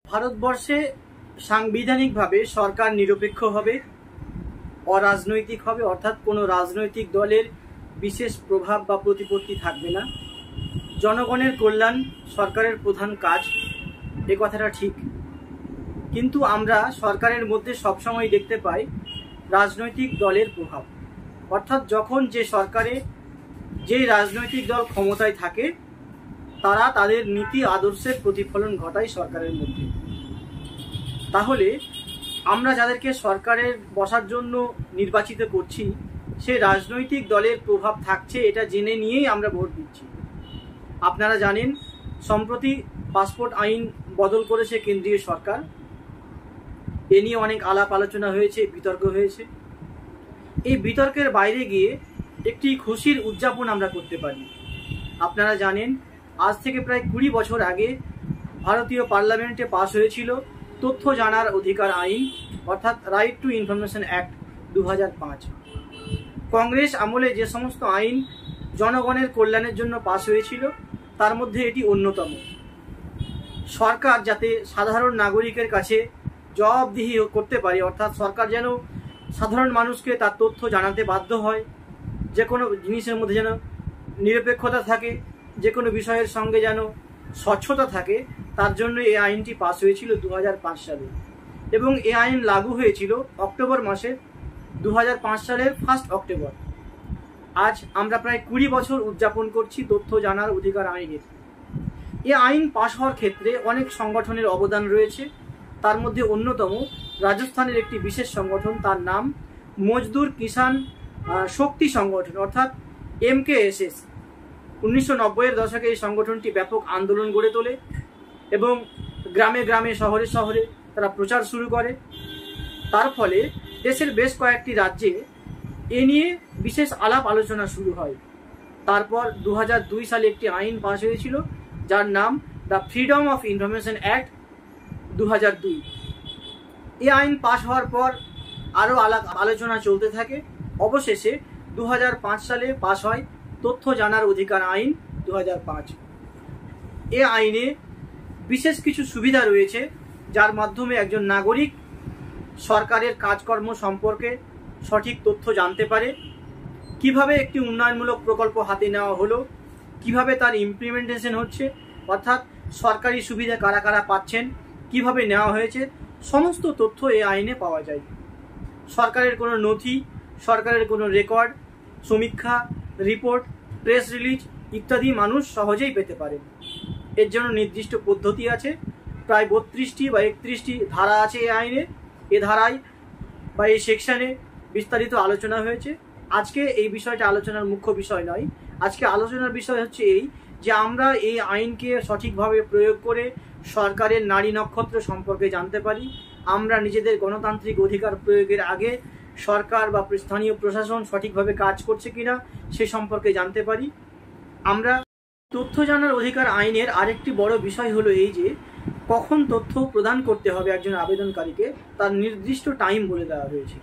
ভারতবর্ষে সাংবিধানিকভাবে সরকার নিরপেক্ষ হবে, অরাজনৈতিক হবে, অর্থাৎ কোনো রাজনৈতিক দলের বিশেষ প্রভাব বা প্রতিপত্তি থাকবে না। জনগণের কল্যাণ সরকারের প্রধান কাজ, এ কথাটা ঠিক। কিন্তু আমরা সরকারের মধ্যে সবসময় দেখতে পাই রাজনৈতিক দলের প্রভাব, অর্থাৎ যখন যে সরকারে যেই রাজনৈতিক দল ক্ষমতায় থাকে তারা তাদের নীতি আদর্শের প্রতিফলন ঘটায় সরকারের মধ্যে। তাহলে আমরা যাদেরকে সরকারের বসার জন্য নির্বাচিত করছি সেই রাজনৈতিক দলের প্রভাব থাকছে, এটা জেনে নিয়েই আমরা ভোট দিচ্ছি। আপনারা জানেন সম্প্রতি পাসপোর্ট আইন বদল করেছে কেন্দ্রীয় সরকার। এ নিয়ে অনেক আলাপ আলোচনা হয়েছে, বিতর্ক হয়েছে। এই বিতর্কের বাইরে গিয়ে একটি খুশির উদযাপন আমরা করতে পারি। আপনারা জানেন আজ থেকে প্রায় 20 বছর আগে ভারতীয় পার্লামেন্টে পাশ হয়েছিল তথ্য জানার অধিকার আইন, অর্থাৎ right two information act 2005। Congress আমলে যে সমস্ত আইন জনগণের কল্যাণের জন্য পাশ হয়েছিল তার মধ্যে এটি অন্যতম। সরকার যাতে সাধারণ নাগরিকের কাছে জবাবদিহি করতে পারে, অর্থাৎ সরকার যেন সাধারণ মানুষকে তার তথ্য জানাতে বাধ্য হয়, যে কোনো জিনিসের মধ্যে যেন নিরপেক্ষতা থাকে, যে কোনো বিষয়ের সঙ্গে যেন স্বচ্ছতা থাকে, তার জন্য এই আইনটি পাস হয়েছিল 2005 সালে এবং এই আইন লাগু হয়েছিল অক্টোবর মাসে 2005 সালের 1 অক্টোবর। আজ আমরা প্রায় 20 বছর উদযাপন করছি তথ্য জানার অধিকার আইনের। এই আইন পাশ হওয়ার ক্ষেত্রে অনেক সংগঠনের অবদান রয়েছে। তার মধ্যে অন্যতম রাজস্থানের একটি বিশেষ সংগঠন, তার নাম মজদুর কিষাণ শক্তি সংগঠন, অর্থাৎ MKSS। 1990-এর দশকে এই সংগঠনটি ব্যাপক আন্দোলন গড়ে তোলে এবং গ্রামে গ্রামে শহরে শহরে তারা প্রচার শুরু করে। তার ফলে দেশের বেশ কয়েকটি রাজ্যে এ নিয়ে বিশেষ আলাপ আলোচনা শুরু হয়। তারপর 2002 সালে একটি আইন পাশ হয়েছিল যার নাম the freedom of information act 2002। এই আইন পাশ হওয়ার পর আরও আলাপ আলোচনা চলতে থাকে। অবশেষে 2005 সালে পাশ হয় তথ্য জানার অধিকার আইন 2005। এ আইনে বিশেষ কিছু সুবিধা রয়েছে যার মাধ্যমে একজন নাগরিক সরকারের কাজকর্ম সম্পর্কে সঠিক তথ্য জানতে পারে, কিভাবে একটি উন্নয়নমূলক প্রকল্প হাতে নেওয়া হলো, কিভাবে তার ইমপ্লিমেন্টেশন হচ্ছে, অর্থাৎ সরকারি সুবিধা কারা কারা পাচ্ছেন, কিভাবে নেওয়া হয়েছে, সমস্ত তথ্য এই আইনে পাওয়া যায়। সরকারের কোনো নথি, সরকারের কোনো রেকর্ড, সমীক্ষা, রিপোর্ট, প্রেস রিলিজ ইত্যাদি মানুষ সহজেই পেতে পারে। এর জন্য নির্দিষ্ট পদ্ধতি আছে। প্রায় 32টি বা 31টি ধারা আছে এই আইনে। এ ধারায় বা এই সেকশনে বিস্তারিত আলোচনা হয়েছে। আজকে এই বিষয়টা আলোচনার মুখ্য বিষয় নয়। আজকে আলোচনার বিষয় হচ্ছে এই যে আমরা এই আইনকে সঠিকভাবে প্রয়োগ করে সরকারের নারী নক্ষত্র সম্পর্কে জানতে পারি। আমরা নিজেদের গণতান্ত্রিক অধিকার প্রয়োগের আগে সরকার বা স্থানীয় প্রশাসন সঠিকভাবে কাজ করছে কিনা সে সম্পর্কে জানতে পারি। আমরা তথ্য জানার অধিকার আইনের আরেকটি বড় বিষয় হলো এই যে কখন তথ্য প্রদান করতে হবে একজন আবেদনকারীকে, তার নির্দিষ্ট টাইম বলে দেওয়া হয়েছে।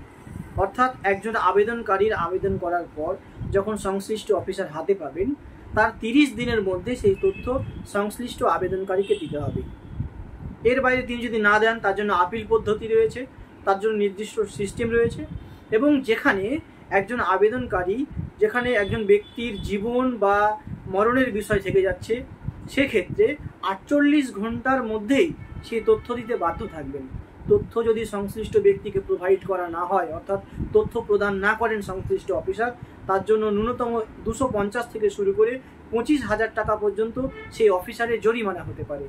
অর্থাৎ একজন আবেদনকারীর আবেদন করার পর যখন সংশ্লিষ্ট অফিসার হাতে পাবেন তার 30 দিনের মধ্যে সেই তথ্য সংশ্লিষ্ট আবেদনকারীকে দিতে হবে। এর বাইরে তিনি যদি না দেন তার জন্য আপিল পদ্ধতি রয়েছে, তার জন্য নির্দিষ্ট সিস্টেম রয়েছে। এবং যেখানে একজন আবেদনকারী, যেখানে একজন ব্যক্তির জীবন বা মরণের বিষয় থেকে যাচ্ছে, সেক্ষেত্রে 48 ঘন্টার মধ্যেই সেই তথ্য দিতে বাধ্য থাকবেন। তথ্য যদি সংশ্লিষ্ট ব্যক্তিকে প্রোভাইড করা না হয়, অর্থাৎ তথ্য প্রদান না করেন সংশ্লিষ্ট অফিসার, তার জন্য ন্যূনতম 250 থেকে শুরু করে 25,000 টাকা পর্যন্ত সেই অফিসারের জরিমানা হতে পারে।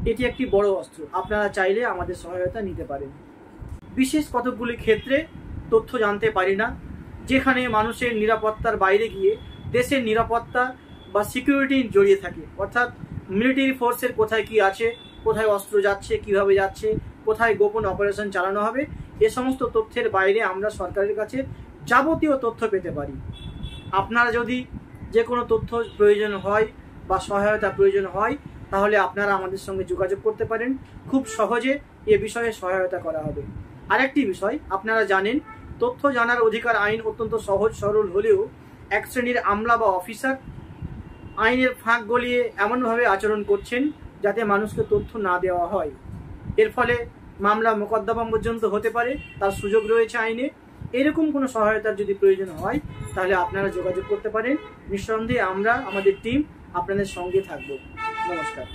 এটি একটি বড় অস্ত্র। আপনারা চাইলে আমাদের সহায়তা নিতে পারেন। বিশেষ কতকগুলি ক্ষেত্রে তথ্য জানতে পারি না, যেখানে মানুষের নিরাপত্তার বাইরে গিয়ে দেশের নিরাপত্তা বা সিকিউরিটি জড়িয়ে থাকে, অর্থাৎ মিলিটারি ফোর্সের কোথায় কি আছে, কোথায় অস্ত্র যাচ্ছে, কিভাবে যাচ্ছে, কোথায় গোপন অপারেশন চালানো হবে, এ সমস্ত তথ্যের বাইরে আমরা সরকারের কাছে যাবতীয় তথ্য পেতে পারি। আপনারা যদি যে কোনো তথ্য প্রয়োজন হয় বা সহায়তা প্রয়োজন হয় তাহলে আপনারা আমাদের সঙ্গে যোগাযোগ করতে পারেন। খুব সহজে এ বিষয়ে সহায়তা করা হবে। আরেকটি বিষয়, আপনারা জানেন তথ্য জানার অধিকার আইন অত্যন্ত সহজ সরল হলেও এক শ্রেণীর আমলা বা অফিসার আইনের ফাঁক গলিয়ে এমনভাবে আচরণ করছেন যাতে মানুষকে তথ্য না দেওয়া হয়। এর ফলে মামলা মোকদ্দমা পর্যন্ত হতে পারে, তার সুযোগ রয়েছে আইনে। এরকম কোনো সহায়তার যদি প্রয়োজন হয় তাহলে আপনারা যোগাযোগ করতে পারেন। নিঃসন্দেহে আমরা, আমাদের টিম আপনাদের সঙ্গে থাকবো। নমস্কার।